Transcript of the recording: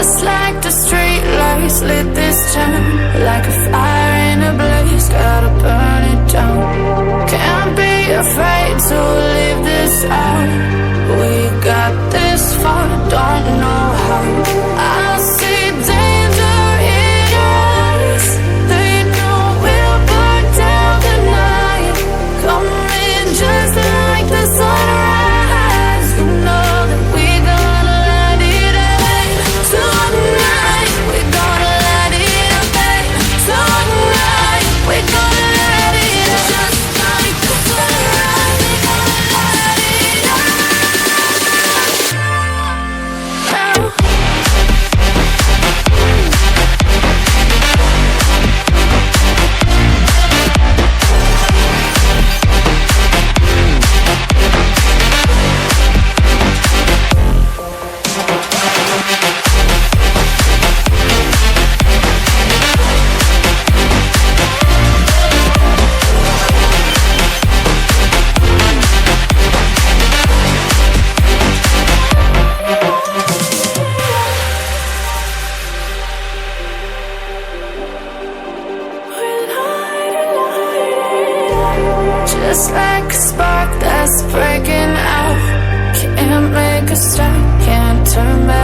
Just like the street lights lit this town, like a fire in a blaze, gotta burn it down. Can't be afraid to leave this out. We got this far, don't know how. I see danger in your eyes. They know we'll burn down the night. Coming just like the sunrise. You know that we gonna light it up tonight. We gonna light it up tonight. We gonna light it up just like the sunrise. We gonna light it up now. Just like a spark that's breaking out. Can't make a stop, can't turn back.